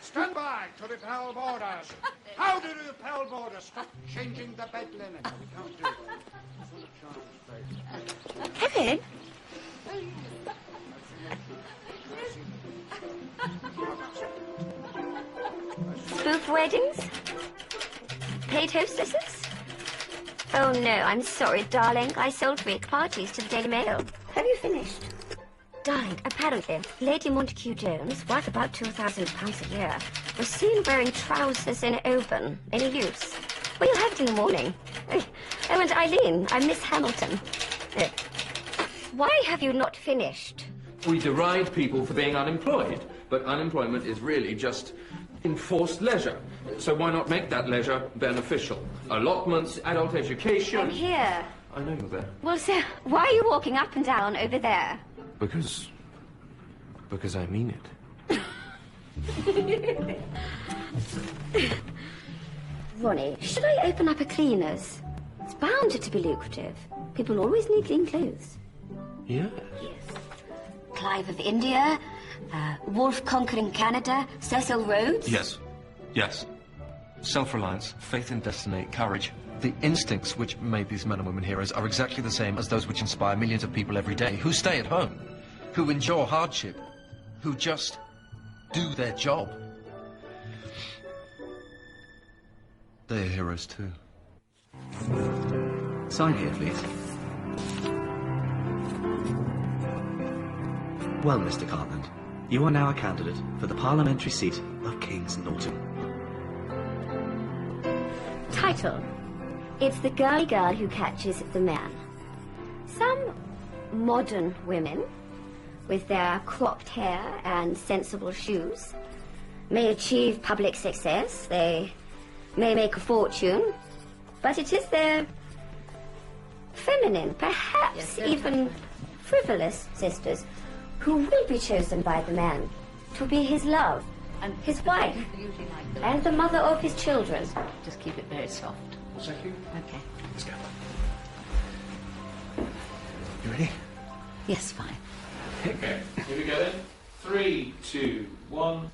Stand by to repel boarders. How do you repel boarders? Stop changing the bed linen. We can't do that. Kevin? Spoof weddings? Paid hostesses? Oh no, I'm sorry, darling. I sold fake parties to the Daily Mail. Have you finished? Darling, apparently, Lady Montague Jones, worth about £2,000 a year, was seen wearing trousers in Oban. Any use? Well, you'll have it in the morning. Oh, and Eileen, I'm Miss Hamilton. Why have you not finished? We deride people for being unemployed, but unemployment is really just enforced leisure. So why not make that leisure beneficial? Allotments, adult education... I'm here. I know you're there. Well, sir, why are you walking up and down over there? Because I mean it. Ronnie, should I open up a cleaner's? It's bound to be lucrative. People always need clean clothes. Yes. Yes. Clive of India, Wolfe conquering Canada, Cecil Rhodes. Yes. Yes. Self-reliance, faith in destiny, courage. The instincts which made these men and women heroes are exactly the same as those which inspire millions of people every day, who stay at home, who endure hardship, who just do their job. They're heroes too. Sign here, please. Well, Mr. Cartland, you are now a candidate for the parliamentary seat of King's Norton. Title: It's the girly girl who catches the man. Some modern women, with their cropped hair and sensible shoes, may achieve public success, they may make a fortune, but it is their feminine, perhaps even frivolous sisters who will be chosen by the man to be his love, and his wife, and the mother of his children. Just keep it very soft. Thank you. Okay. Let's go. You ready? Yes, fine. Okay, here we go then. 3, 2, 1...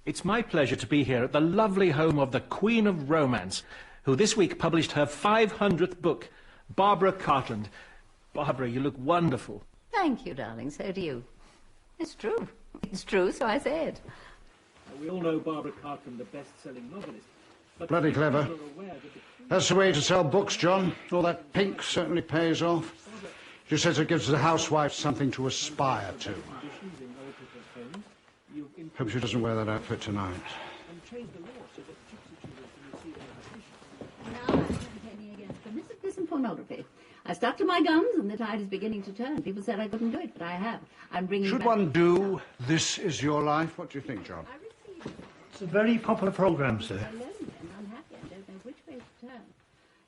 It's my pleasure to be here at the lovely home of the Queen of Romance, who this week published her 500th book, Barbara Cartland. Barbara, you look wonderful. Thank you, darling. So do you. It's true. It's true, so I said. We all know Barbara Cartland, the best-selling novelist. But Bloody clever. That's the way to sell books, John. All that pink certainly pays off. She says it gives the housewife something to aspire to. Hope she doesn't wear that outfit tonight. Now I'm campaigning against permissive pornography. I stuck to my guns, and the tide is beginning to turn. People said I couldn't do it, but I have. I'm bringing Should back... one do This Is Your Life? What do you think, John? It's a very popular programme, sir. I'm lonely and unhappy. I don't know which way to turn.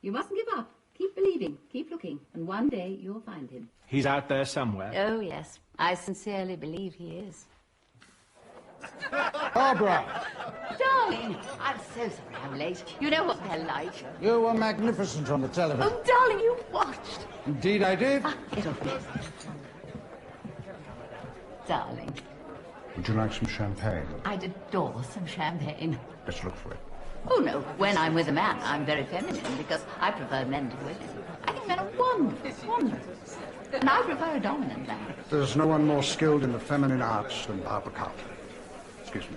You mustn't give up. Keep believing. Keep looking. And one day you'll find him. He's out there somewhere. Oh, yes. I sincerely believe he is. Barbara! Darling! I'm so sorry I'm late. You know what they're like. You were magnificent on the television. Oh, darling, you watched. Indeed I did. It'll be... Darling, Would you like some champagne? I'd adore some champagne. Let's look for it. Oh, no, when I'm with a man, I'm very feminine, because I prefer men to women. I think men are wonderful, wonderful. And I prefer a dominant man. There's no one more skilled in the feminine arts than Barbara Cartland. Excuse me.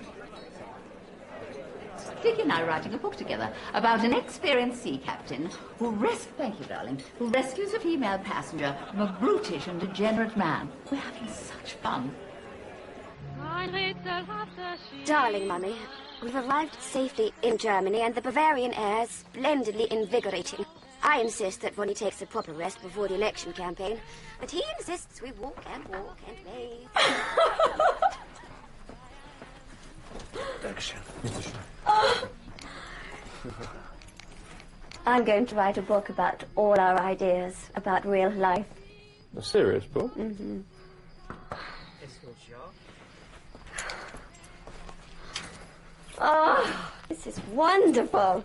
Dickie and I are writing a book together about an experienced sea captain who thank you, darling, who rescues a female passenger from a brutish and degenerate man. We're having such fun. Darling, Mummy, we've arrived safely in Germany, and the Bavarian air is splendidly invigorating. I insist that Ronnie takes a proper rest before the election campaign, but he insists we walk and play. I'm going to write a book about all our ideas about real life. A serious book? Mm-hmm. Oh, this is wonderful.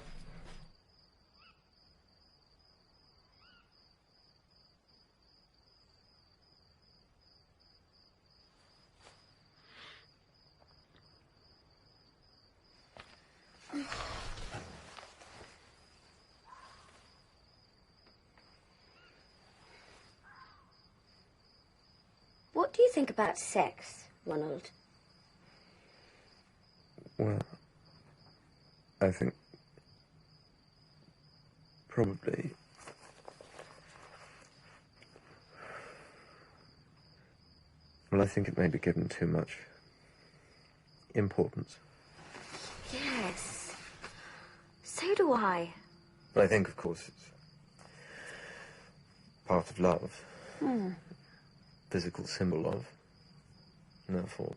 What do you think about sex, Ronald? Well, I think probably well, I think it may be given too much importance. Yes. So do I. But I think, of course, it's part of love. Physical symbol of. And therefore,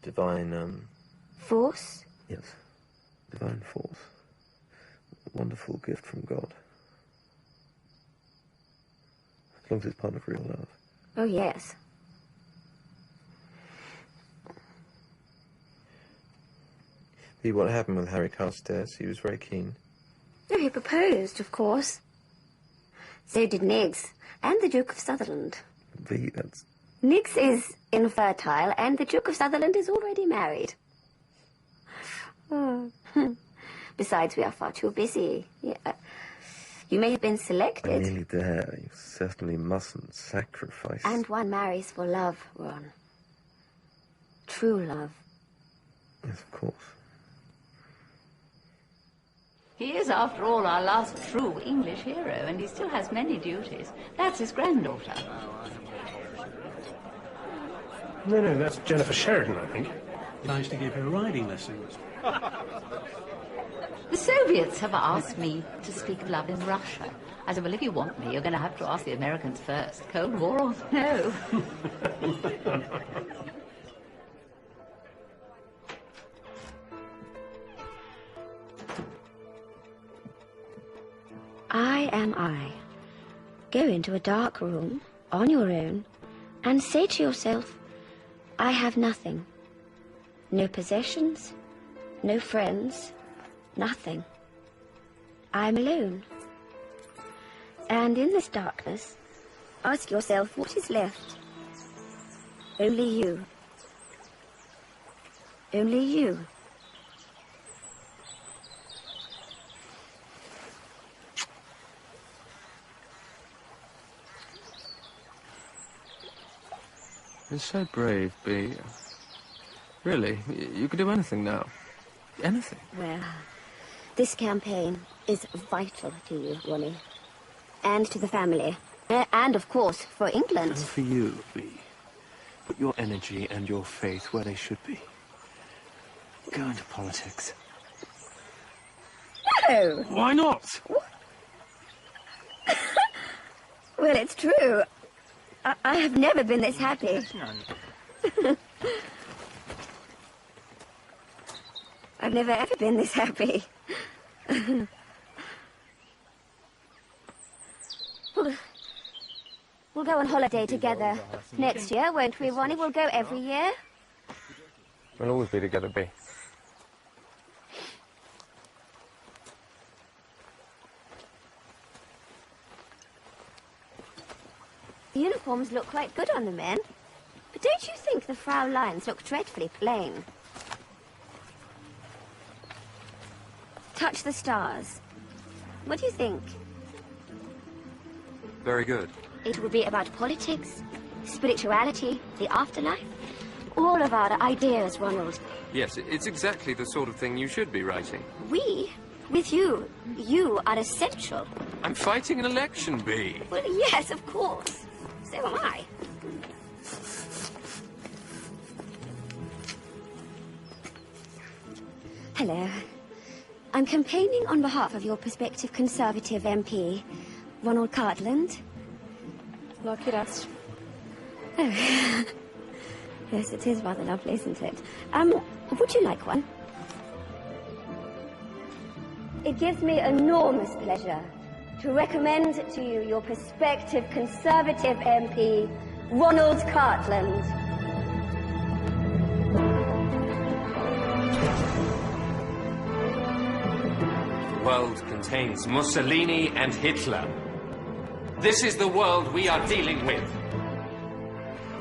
divine, Force? yes, divine force. A wonderful gift from God. As long as it's part of real love. Oh, yes. See what happened with Harry Carstairs. He was very keen. Oh, he proposed, of course. So did Niggs, and the Duke of Sutherland. That's... Niggs is infertile, and the Duke of Sutherland is already married. Oh. Besides, we are far too busy. Yeah. You may have been selected. I'm nearly there. You certainly mustn't sacrifice... And one marries for love, Ron. True love. Yes, of course. He is, after all, our last true English hero, and he still has many duties. That's his granddaughter. No, that's Jennifer Sheridan, I think. I used to give her riding lessons. The Soviets have asked me to speak of love in Russia. I said, well, if you want me, you're going to have to ask the Americans first. Cold War or no? I am I. Go into a dark room, on your own, and say to yourself, I have nothing. No possessions, no friends, nothing. I am alone. And in this darkness, ask yourself what is left. Only you. Only you. You're so brave, Bea. Really, you could do anything now. Anything. Well, this campaign is vital to you, Ronnie. And to the family. And, of course, for England. And for you, Bea. Put your energy and your faith where they should be. Go into politics. No! Why not? Well, it's true. I have never been this happy. I've never ever been this happy. We'll go on holiday together next year, won't we, Ronnie? We'll go every year. We'll always be together, Bea. The uniforms look quite good on the men. But don't you think the Frau lines look dreadfully plain? Touch the stars. What do you think? Very good. It will be about politics, spirituality, the afterlife. All of our ideas, Ronald. Yes, it's exactly the sort of thing you should be writing. We, with you, you are essential. I'm fighting an election, Bea. Well, yes, of course. So am I. Hello. I'm campaigning on behalf of your prospective Conservative MP, Ronald Cartland. Look at us. Oh. Yes, it is rather lovely, isn't it? Would you like one? It gives me enormous pleasure to recommend to you your prospective Conservative MP, Ronald Cartland. The world contains Mussolini and Hitler. This is the world we are dealing with.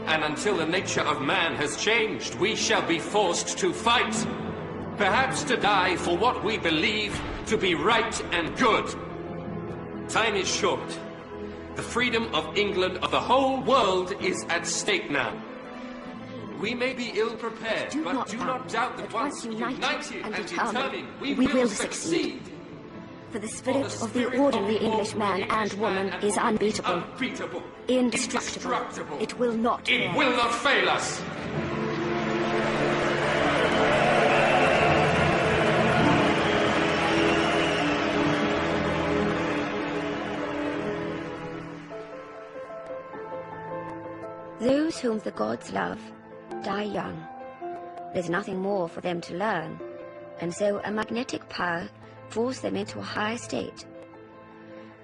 And until the nature of man has changed, we shall be forced to fight. Perhaps to die for what we believe to be right and good. Time is short. The freedom of England, of the whole world, is at stake now. We may be ill-prepared, but do not doubt that once united and determined, we will succeed. For the spirit of the ordinary English man and woman is unbeatable, indestructible. It will not fail. It will not fail us. Those whom the gods love die young. There's nothing more for them to learn, and so a magnetic power forces them into a higher state.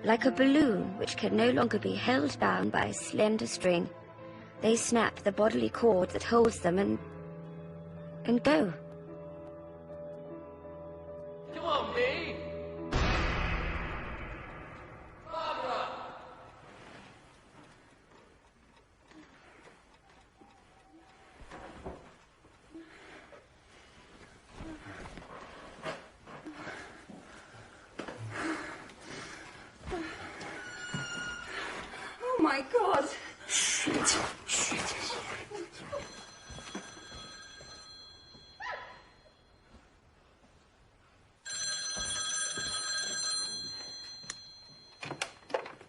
Like a balloon which can no longer be held down by a slender string, they snap the bodily cord that holds them and go. Come on, Bee. Barbara. Oh my God! Shit.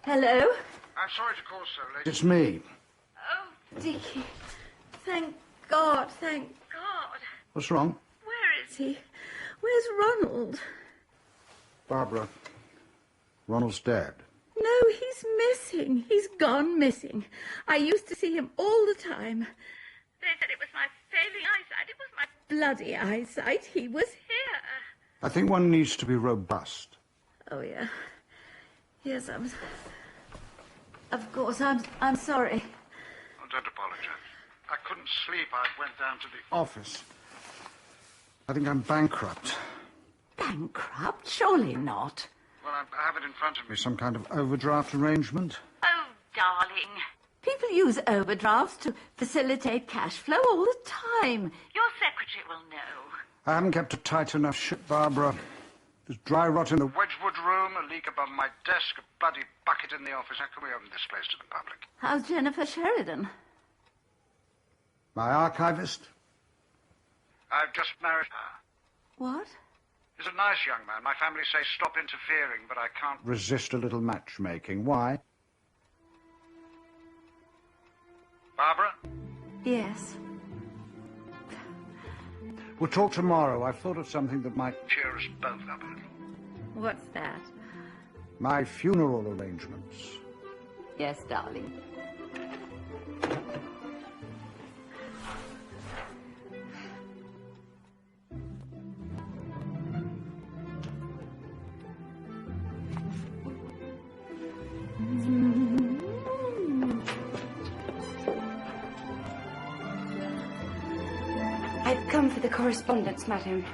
Hello? I'm sorry to call so late. It's me. Oh, Dickie. Thank God, thank God. What's wrong? Where is he? Where's Ronald? Barbara, Ronald's dead. No, he's missing. He's gone missing. I used to see him all the time. They said it was my failing eyesight. It was my bloody eyesight. He was here. I think one needs to be robust. Oh, yeah. Yes, Of course, I'm sorry. Oh, don't apologize. I couldn't sleep. I went down to the office. I think I'm bankrupt. Bankrupt? Surely not. Well, I have it in front of me, some kind of overdraft arrangement. Oh, darling. People use overdrafts to facilitate cash flow all the time. Your secretary will know. I haven't kept a tight enough ship, Barbara. There's dry rot in the Wedgwood room, a leak above my desk, a bloody bucket in the office. How can we open this place to the public? How's Jennifer Sheridan? My archivist? I've just married her. What? He's a nice young man. My family say stop interfering, but I can't resist a little matchmaking. Why? Barbara? Yes. We'll talk tomorrow. I've thought of something that might cheer us both up a little. What's that? My funeral arrangements. Yes, darling. I've come for the correspondence, madam.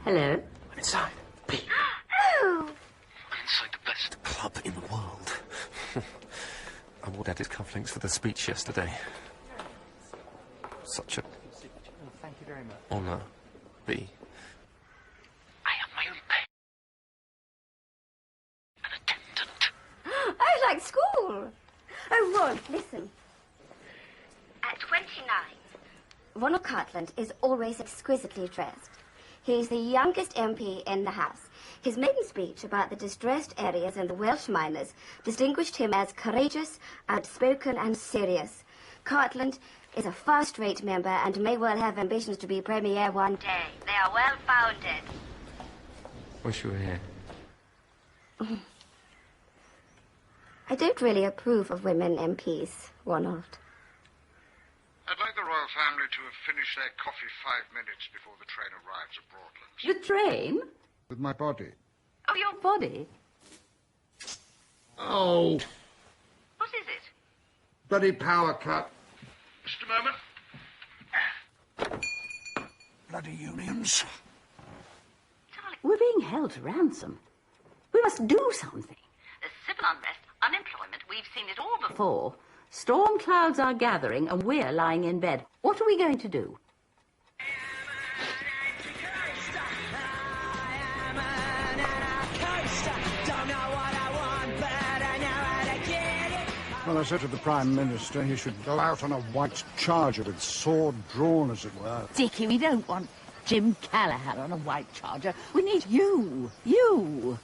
Hello? I'm inside. B. Oh! I'm inside the best club in the world. I wore Daddy's cufflinks for the speech yesterday. Such a Thank you very much. honour, B. I have my own pay. An attendant. I like school. Oh, Ron, listen. At 29, Ronald Cartland is always exquisitely dressed. He's the youngest MP in the House. His maiden speech about the distressed areas and the Welsh miners distinguished him as courageous, outspoken and serious. Cartland is a first-rate member and may well have ambitions to be Premier one day. They are well-founded. Wish you were here. I don't really approve of women MPs, Ronald. I'd like the royal family to have finished their coffee 5 minutes before the train arrives at Broadlands. The train? With my body. Oh, your body? Oh, What is it? bloody power cut. Just a moment. Bloody unions. Darling, we're being held to ransom. We must do something. There's civil unrest, unemployment. We've seen it all before. Storm clouds are gathering and we're lying in bed. What are we going to do? Well, I said to the Prime Minister he should go out on a white charger with sword drawn, as it were. Dickie, we don't want Jim Callaghan on a white charger. We need you. You.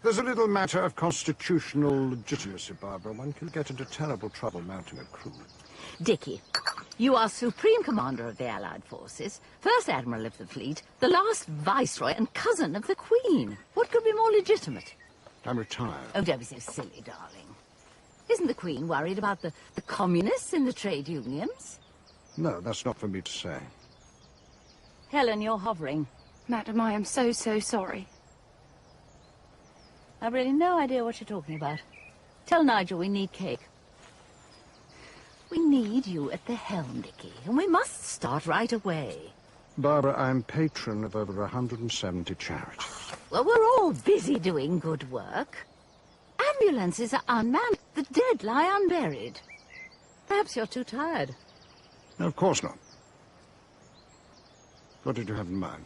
There's a little matter of constitutional legitimacy, Barbara. One can get into terrible trouble mounting a crew. Dickie, you are Supreme Commander of the Allied Forces, First Admiral of the Fleet, the last Viceroy and cousin of the Queen. What could be more legitimate? I'm retired. Oh, don't be so silly, darling. Isn't the Queen worried about the communists in the trade unions? No, that's not for me to say. Helen, you're hovering. Madam, I am so sorry. I've really no idea what you're talking about. Tell Nigel we need cake. We need you at the helm, Dickie, and we must start right away. Barbara, I'm patron of over 170 charities. Well, we're all busy doing good work. Ambulances are unmanned. The dead lie unburied. Perhaps you're too tired. No, of course not. What did you have in mind?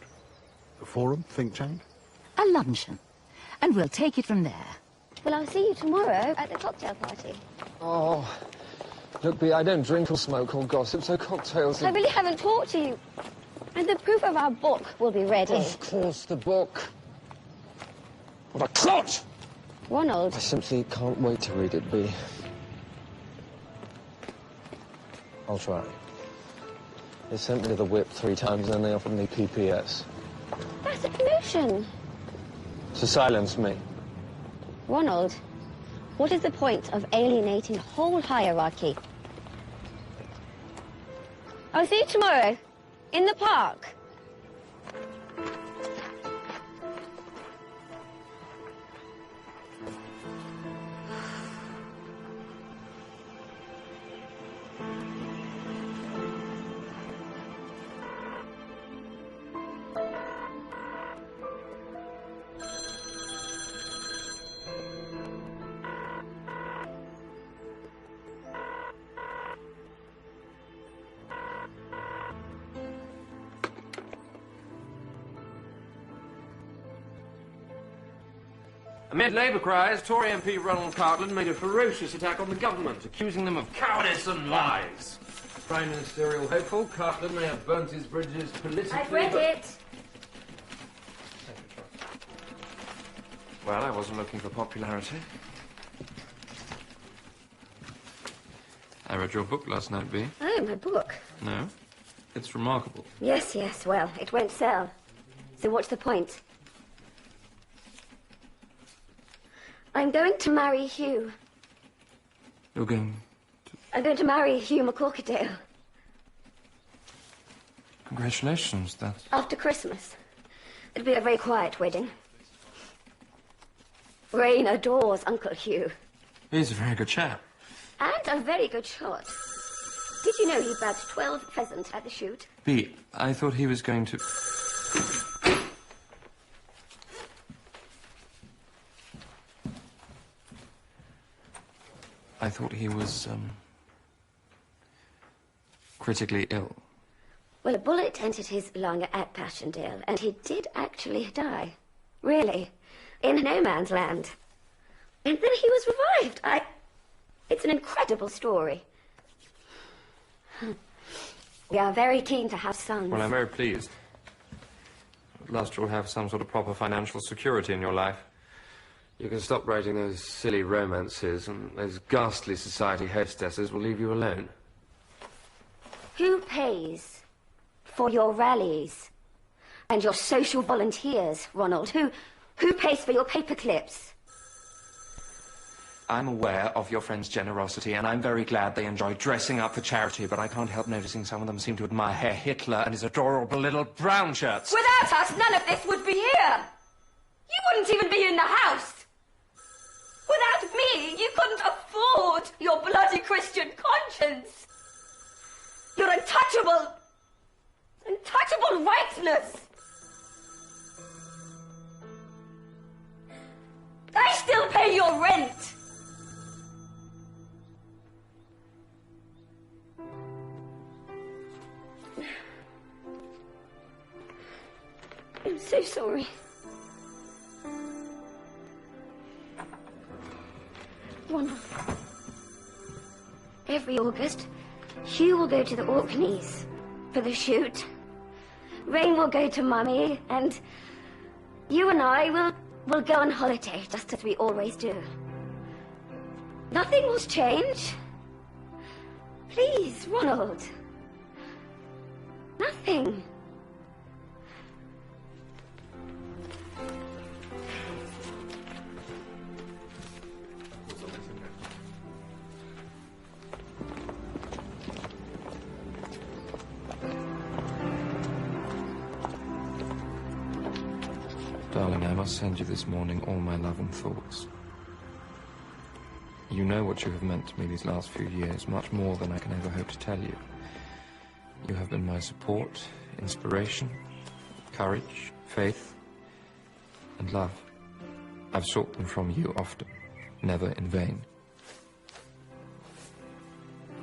A forum? Think tank? A luncheon. And we'll take it from there. Well, I'll see you tomorrow at the cocktail party. Oh, look, Bea, I don't drink or smoke or gossip, so cocktails... I really haven't talked to you. And the proof of our book will be ready. Of course, the book. What a clot! Ronald. I simply can't wait to read it, Bea. I'll try. They sent me to the whip 3 times, and then they offered me PPS. That's a promotion. To silence me. Ronald, what is the point of alienating the whole hierarchy? I'll see you tomorrow, in the park. Amid Labour cries, Tory MP Ronald Cartland made a ferocious attack on the government, accusing them of cowardice and lies. Prime Ministerial hopeful, Cartland may have burnt his bridges politically... I've read it. Well, I wasn't looking for popularity. I read your book last night, Bea. Oh, my book. No? It's remarkable. Yes, well, it won't sell. So what's the point? I'm going to marry Hugh. You're going to... I'm going to marry Hugh McCorkadale. Congratulations, that's... After Christmas. It'll be a very quiet wedding. Rain adores Uncle Hugh. He's a very good chap. And a very good shot. Did you know he bagged 12 pheasants at the shoot? Bea, I thought he was going to... I thought he was, critically ill. Well, a bullet entered his lung at Passchendaele, and he did actually die. Really. In no man's land. And then he was revived. It's an incredible story. We are very keen to have sons. Well, I'm very pleased. At last you'll have some sort of proper financial security in your life. You can stop writing those silly romances, and those ghastly society hostesses will leave you alone. Who pays for your rallies and your social volunteers, Ronald? Who pays for your paper clips? I'm aware of your friends' generosity, and I'm very glad they enjoy dressing up for charity, but I can't help noticing some of them seem to admire Herr Hitler and his adorable little brown shirts. Without us, none of this would be here. You wouldn't even be in the house. Without me, you couldn't afford your bloody Christian conscience. Your untouchable rightness. I still pay your rent. sorry. Ronald. Every August, Hugh will go to the Orkneys for the shoot. Rain will go to Mummy, and you and I will go on holiday, just as we always do. Nothing will change. Please, Ronald. Nothing. Darling, I must send you this morning all my love and thoughts. You know what you have meant to me these last few years, much more than I can ever hope to tell you. You have been my support, inspiration, courage, faith, and love. I've sought them from you often, never in vain.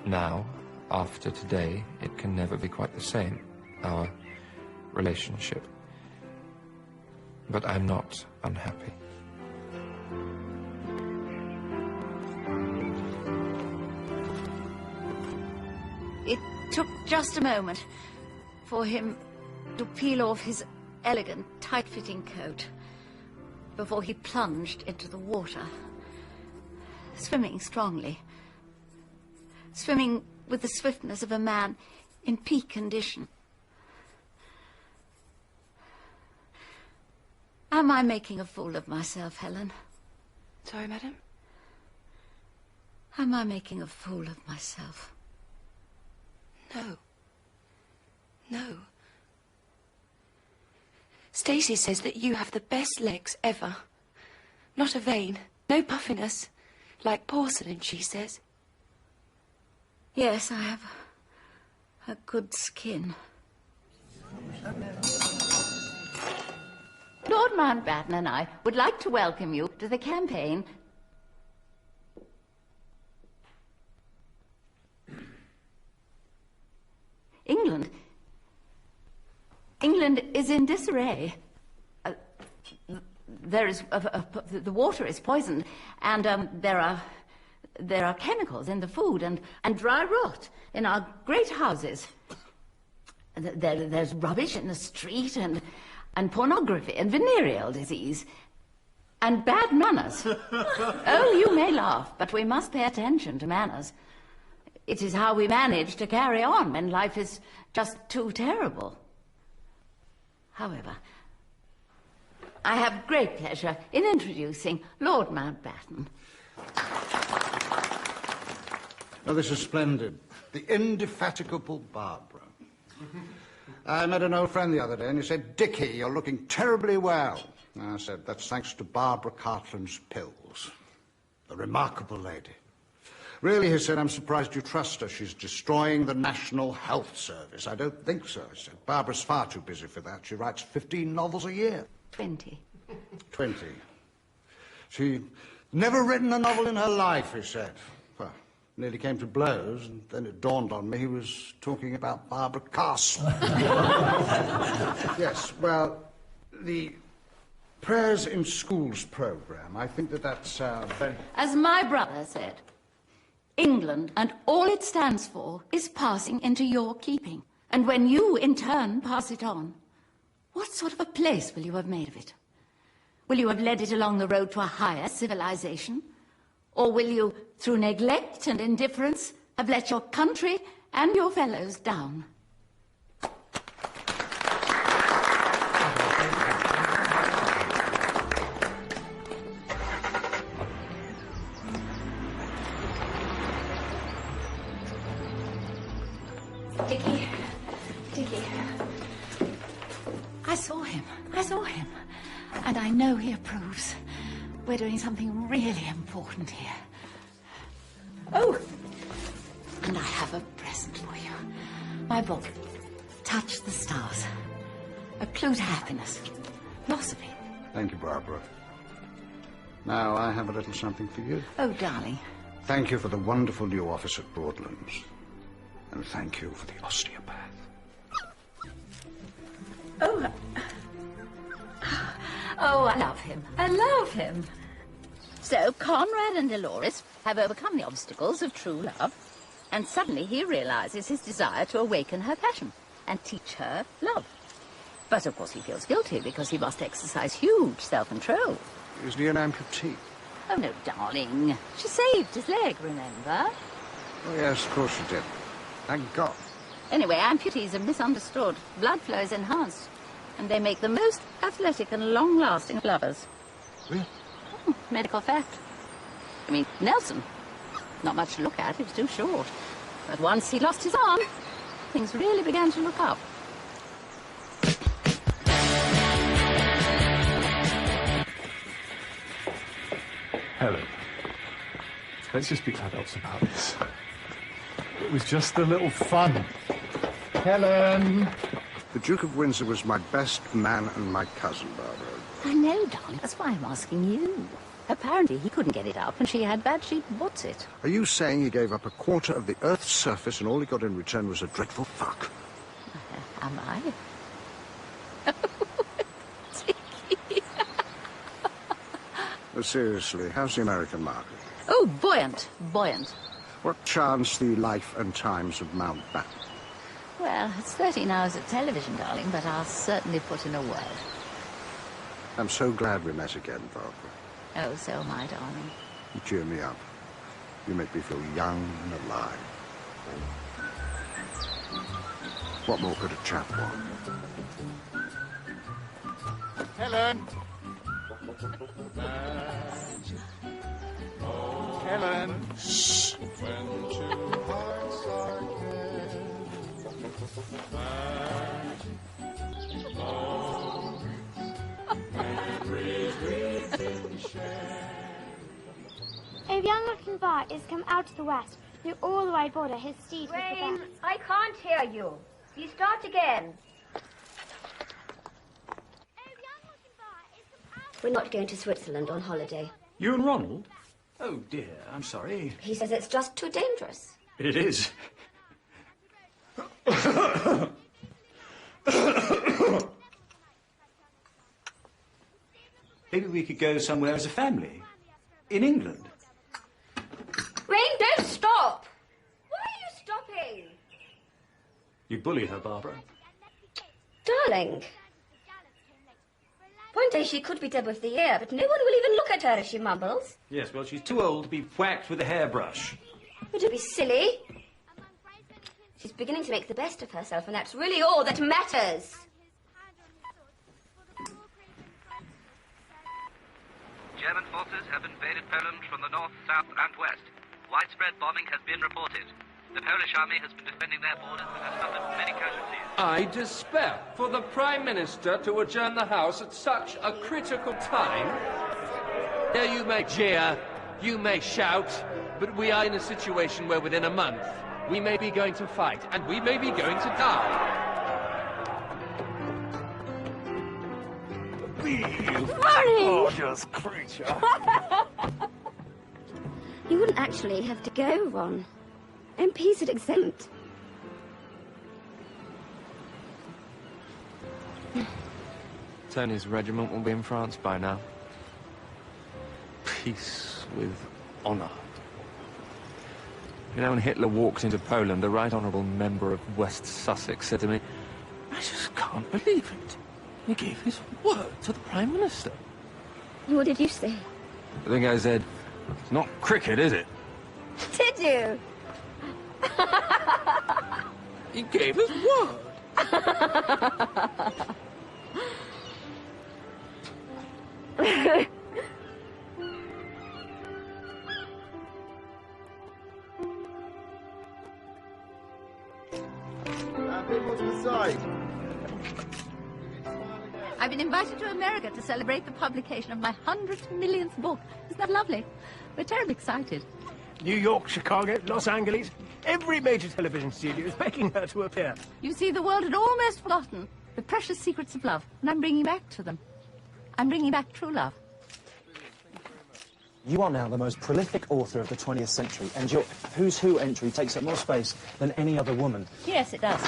Now, after today, it can never be quite the same, our relationship. But I'm not unhappy. It took just a moment for him to peel off his elegant, tight-fitting coat before he plunged into the water, swimming strongly, swimming with the swiftness of a man in peak condition. Am I making a fool of myself, Helen? Sorry, madam? Am I making a fool of myself? No. No. Stacey says that you have the best legs ever. Not a vein, no puffiness. Like porcelain, she says. Yes, I have a good skin. Lord Mountbatten and I would like to welcome you to the campaign. England is in disarray. The water is poisoned, and there are chemicals in the food and dry rot in our great houses. There's rubbish in the street and pornography and venereal disease and bad manners. Oh, you may laugh, but we must pay attention to manners. It is how we manage to carry on when life is just too terrible. However, I have great pleasure in introducing Lord Mountbatten. Oh, this is splendid. The indefatigable Barbara. I met an old friend the other day, and he said, "Dickie, you're looking terribly well." And I said, "That's thanks to Barbara Cartland's pills." A remarkable lady. "Really," he said, "I'm surprised you trust her. She's destroying the National Health Service." "I don't think so," I said. "Barbara's far too busy for that. She writes 15 novels a year." 20. 20. She never written a novel in her life, he said. Well, nearly came to blows, and then it dawned on me he was talking about Barbara Cartland. Yes, well, the Prayers in Schools programme, I think that's very... As my brother said, England and all it stands for is passing into your keeping. And when you, in turn, pass it on, what sort of a place will you have made of it? Will you have led it along the road to a higher civilization? Or will you, through neglect and indifference, have let your country and your fellows down? Dickie. I saw him. And I know he approves. We're doing something really important here. Oh, and I have a present for you. My book, Touch the Stars. A clue to happiness. Philosophy. Thank you, Barbara. Now I have a little something for you. Oh, darling. Thank you for the wonderful new office at Broadlands. And thank you for the osteopath. Oh, Oh, I love him. I love him. So Conrad and Dolores have overcome the obstacles of true love, and suddenly he realizes his desire to awaken her passion and teach her love. But of course he feels guilty because he must exercise huge self-control. Isn't he an amputee? Oh, no, darling. She saved his leg, remember? Oh, yes, of course she did. Thank God. Anyway, amputees are misunderstood. Blood flow is enhanced, and they make the most athletic and long-lasting lovers. Really? Medical fact. I mean, Nelson. Not much to look at, he was too short. But once he lost his arm, things really began to look up. Helen, let's just be adults about this. It was just a little fun. Helen! The Duke of Windsor was my best man and my cousin, Barbara. I know, darling. That's why I'm asking you. Apparently he couldn't get it up, and she had bad sheep. What's it? Are you saying he gave up a quarter of the Earth's surface and all he got in return was a dreadful fuck? Am I? Oh, seriously, how's the American market? Oh, buoyant, buoyant. What chance the life and times of Mountbatten? Well, it's 13 hours of television, darling, but I'll certainly put in a word. I'm so glad we met again, Barbara. Oh, so am I, darling. You cheer me up. You make me feel young and alive. What more could a chap want? Helen! Helen! Shh! When two hearts are A young Lachlan is come out of the west, through all the wide border, his steed was the Rain, best. I can't hear you. You start again. We're not going to Switzerland on holiday. You and Ronald? Oh, dear, I'm sorry. He says it's just too dangerous. It is. Maybe we could go somewhere as a family. In England. Rain, don't stop! Why are you stopping? You bully her, Barbara. Darling. One day she could be Deb of the Year, but no one will even look at her if she mumbles. Yes, well, she's too old to be whacked with a hairbrush. Would you be silly? She's beginning to make the best of herself, and that's really all that matters. German forces have invaded Poland from the north, south, and west. Widespread bombing has been reported. The Polish army has been defending their borders and has suffered many casualties. I despair for the Prime Minister to adjourn the House at such a critical time. There you may jeer, you may shout, but we are in a situation where within a month we may be going to fight, and we may be going to die. Gorgeous creature. You wouldn't actually have to go, Ron. MPs are exempt. Tony's regiment will be in France by now. Peace with honor. You know, when Hitler walked into Poland, the Right Honourable Member of West Sussex said to me, "I just can't believe it. He gave his word to the Prime Minister." What did you say? I think I said, "It's not cricket, is it?" Did you? He gave his word. People to the side. I've been invited to America to celebrate the publication of my 100 millionth book. Isn't that lovely? We're terribly excited. New York, Chicago, Los Angeles. Every major television studio is begging her to appear. You see, the world had almost forgotten the precious secrets of love, and I'm bringing back to them. I'm bringing back true love. You are now the most prolific author of the 20th century, and your Who's Who entry takes up more space than any other woman. Yes, it does.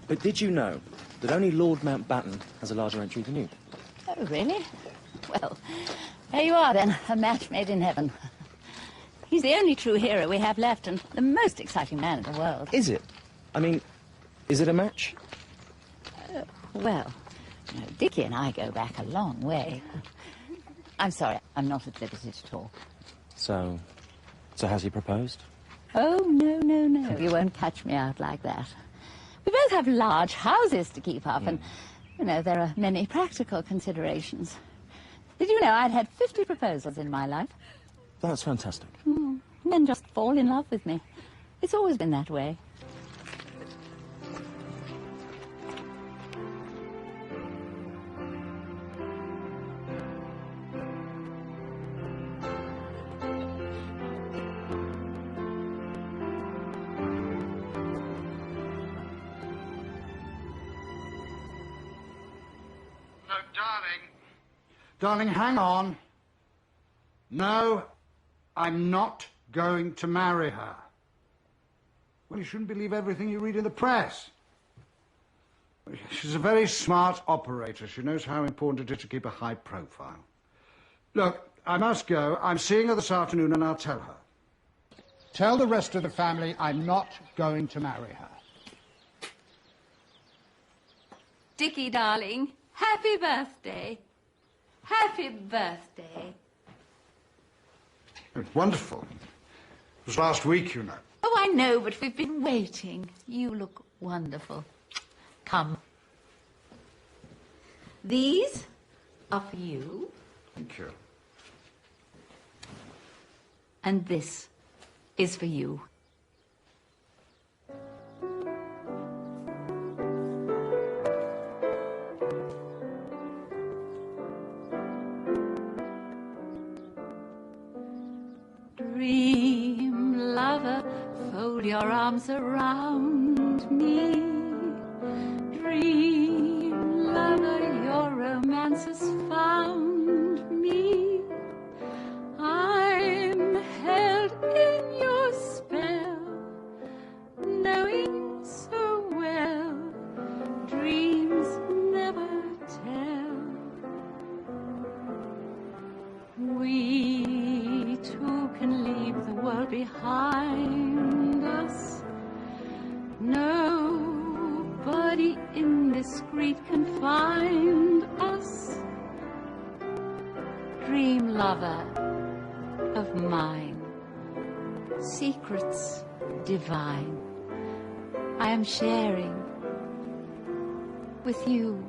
But did you know that only Lord Mountbatten has a larger entry than you? Oh, really? Well, there you are then, a match made in heaven. He's the only true hero we have left and the most exciting man in the world. Is it? I mean, is it a match? Well, you know, Dickie and I go back a long way. I'm sorry, I'm not at liberty to talk. So has he proposed? Oh, no. You won't catch me out like that. We both have large houses to keep up, and, you know, there are many practical considerations. Did you know I'd had 50 proposals in my life? That's fantastic. Men just fall in love with me. It's always been that way. Darling, hang on. No, I'm not going to marry her. Well, you shouldn't believe everything you read in the press. She's a very smart operator. She knows how important it is to keep a high profile. Look, I must go. I'm seeing her this afternoon and I'll tell her. Tell the rest of the family I'm not going to marry her. Dickie, darling, happy birthday. Happy birthday. It's wonderful. It was last week, you know. Oh, I know, but we've been waiting. You look wonderful. Come. These are for you. Thank you. And this is for you. Dream, lover, fold your arms around me. Dream, lover, your romance has found me. I'm held in your spell, knowing so well, dreams never tell. We two can leave the world behind us. Nobody indiscreet can find us. Dream lover of mine, secrets divine, I am sharing with you.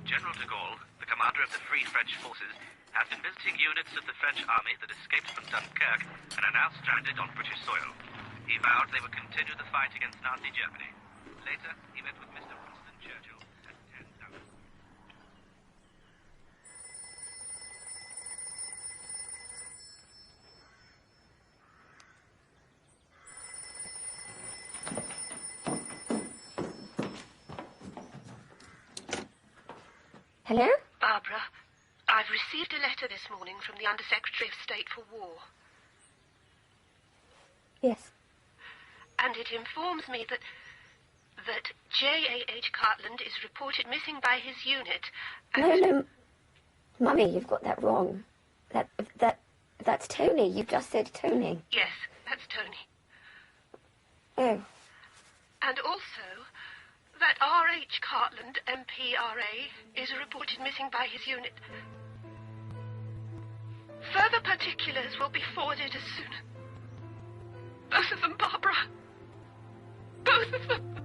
General de Gaulle, the commander of the Free French forces, has been visiting units of the French army that escaped from Dunkirk and are now stranded on British soil. He vowed they would continue the fight against Nazi Germany. Later, he met with Mr. Winston Churchill at 10,000. Hello? Barbara, I've received a letter this morning from the Under-Secretary of State for War. Yes. And it informs me that J.A.H. Cartland is reported missing by his unit. And No. Mummy, you've got that wrong. That's Tony. You've just said Tony. Yes, that's Tony. Oh. And also that R.H. Cartland, MPRA, is reported missing by his unit. Further particulars will be forwarded as soon. Both of them, Barbara. Both of them.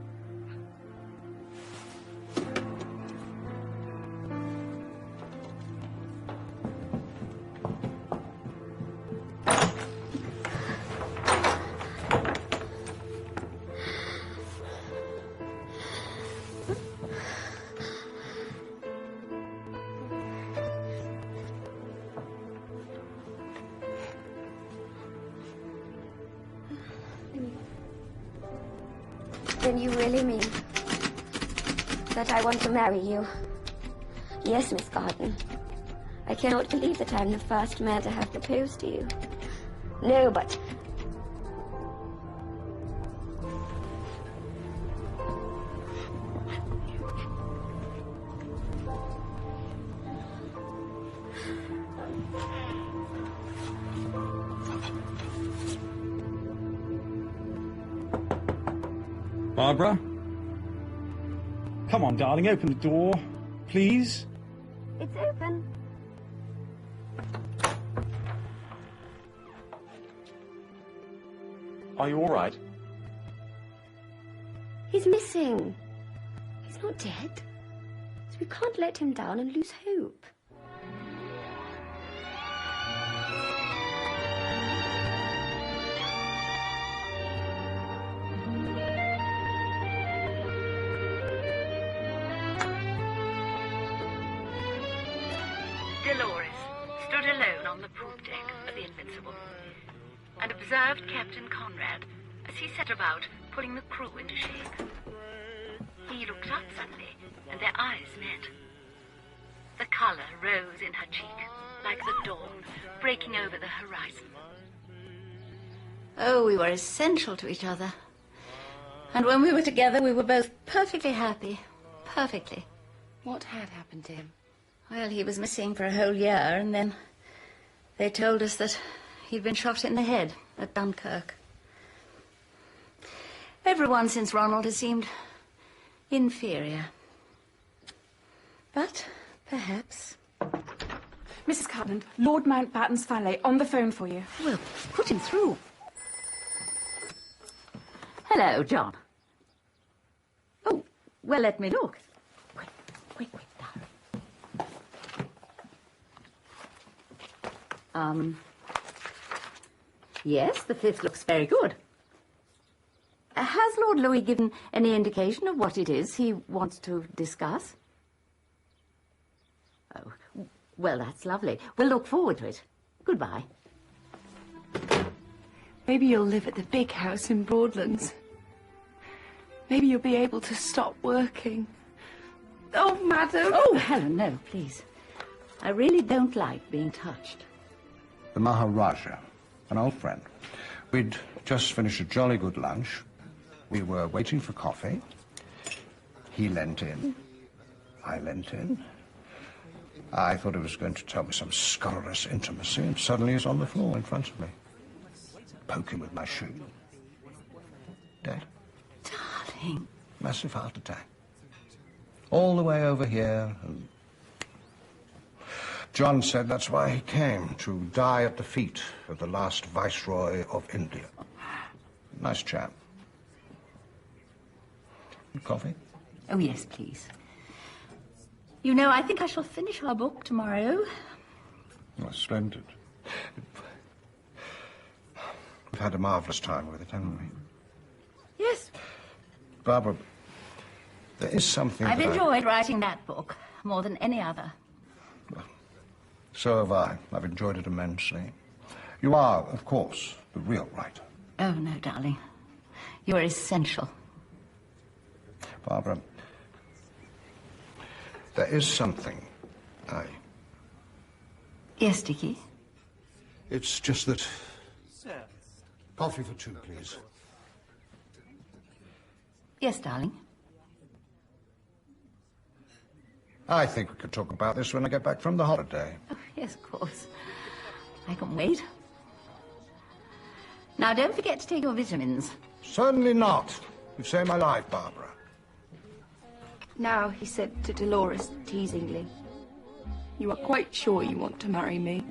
Then you really mean that I want to marry you? Yes, Miss Garden. I cannot believe that I'm the first man to have proposed to you. No, but... Barbara? Come on, darling, open the door, please. It's open. Are you all right? He's missing. He's not dead. So we can't let him down and lose hope. Dolores stood alone on the poop deck of the Invincible and observed Captain Conrad as he set about pulling the crew into shape. He looked up suddenly, and their eyes met. The colour rose in her cheek, like the dawn breaking over the horizon. Oh, we were essential to each other. And when we were together, we were both perfectly happy. Perfectly. What had happened to him? Well, he was missing for a whole year, and then they told us that he'd been shot in the head at Dunkirk. Everyone since Ronald has seemed inferior. But perhaps... Mrs. Cartland, Lord Mountbatten's valet on the phone for you. Well, put him through. Hello, John. Oh, well, let me look. Quick, darling. Yes, the 5th looks very good. Has Lord Louis given any indication of what it is he wants to discuss? Oh, well, that's lovely. We'll look forward to it. Goodbye. Maybe you'll live at the big house in Broadlands. Maybe you'll be able to stop working. Oh, madam! Oh, Helen, no, please. I really don't like being touched. The Maharaja, an old friend. We'd just finished a jolly good lunch. We were waiting for coffee. He leant in. I leant in. I thought he was going to tell me some scurrilous intimacy, and suddenly he's on the floor in front of me. Poking with my shoe. Dead. Darling. Massive heart attack. All the way over here. And John said that's why he came, to die at the feet of the last Viceroy of India. Nice chap. Coffee? Oh, yes, please. You know, I think I shall finish our book tomorrow. Oh, splendid. We've had a marvellous time with it, haven't we? Yes. Barbara, there is something I've that enjoyed writing that book more than any other. So have I. I've enjoyed it immensely. You are, of course, the real writer. Oh, no, darling. You're essential. Barbara, there is something Yes, Dickie? It's just that... Coffee for 2, please. Yes, darling. I think we could talk about this when I get back from the holiday. Oh, yes, of course. I can wait. Now, don't forget to take your vitamins. Certainly not. You've saved my life, Barbara. Now, he said to Dolores teasingly, you are quite sure you want to marry me?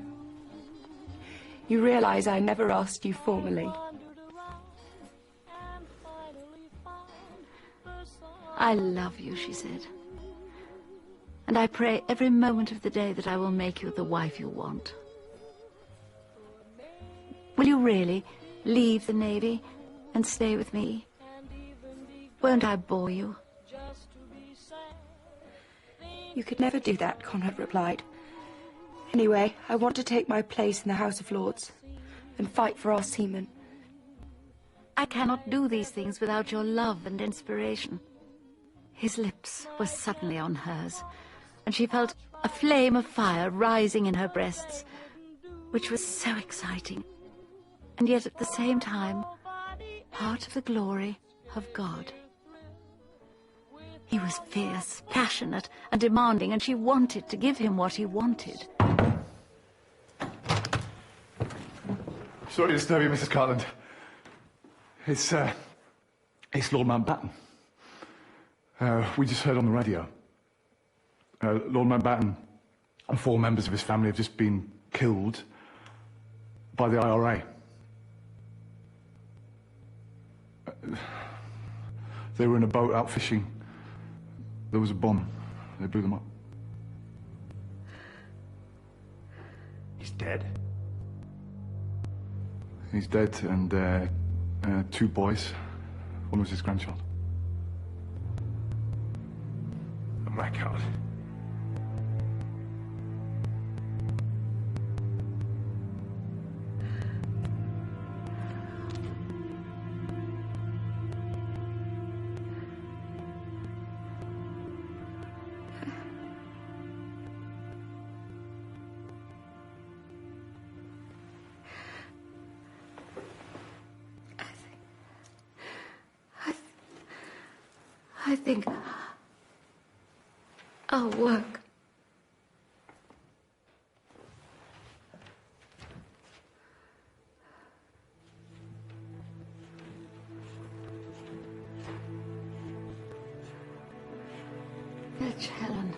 You realize I never asked you formally. I love you, she said. And I pray every moment of the day that I will make you the wife you want. Will you really leave the Navy and stay with me? Won't I bore you? You could never do that, Conrad replied. Anyway, I want to take my place in the House of Lords and fight for our seamen. I cannot do these things without your love and inspiration. His lips were suddenly on hers, and she felt a flame of fire rising in her breasts, which was so exciting, and yet at the same time part of the glory of God. He was fierce, passionate, and demanding, and she wanted to give him what he wanted. Sorry to disturb you, Mrs. Cartland. It's Lord Mountbatten. We just heard on the radio. Lord Mountbatten and 4 members of his family have just been killed by the IRA. They were in a boat out fishing. There was a bomb. They blew them up. He's dead. He's dead, and 2 boys. One was his grandchild. Oh my God. I think I'll work. Fetch Helen.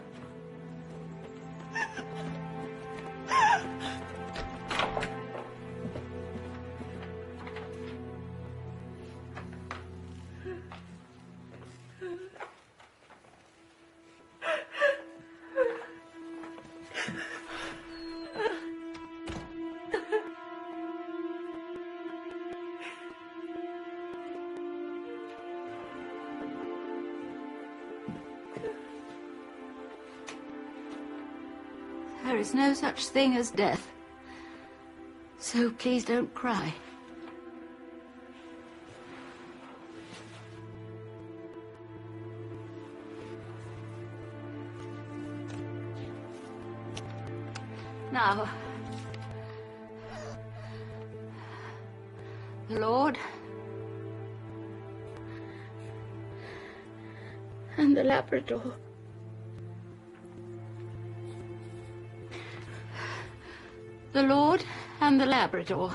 There is no such thing as death. So please don't cry. Now, the Lord And the Labrador. The Lord and the Labrador.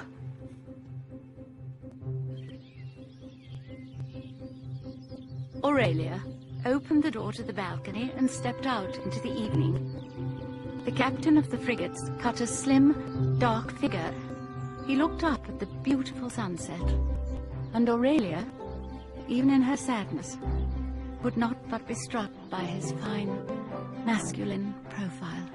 Aurelia opened the door to the balcony and stepped out into the evening. The captain of the frigates cut a slim, dark figure. He looked up at the beautiful sunset, and Aurelia, even in her sadness, could not but be struck by his fine, masculine profile.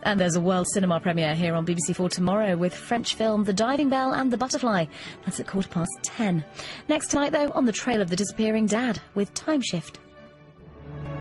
And there's a world cinema premiere here on BBC4 tomorrow with French film The Diving Bell and the Butterfly. That's at 10:15. Next tonight, though, On the Trail of the Disappearing Dad with Time Shift.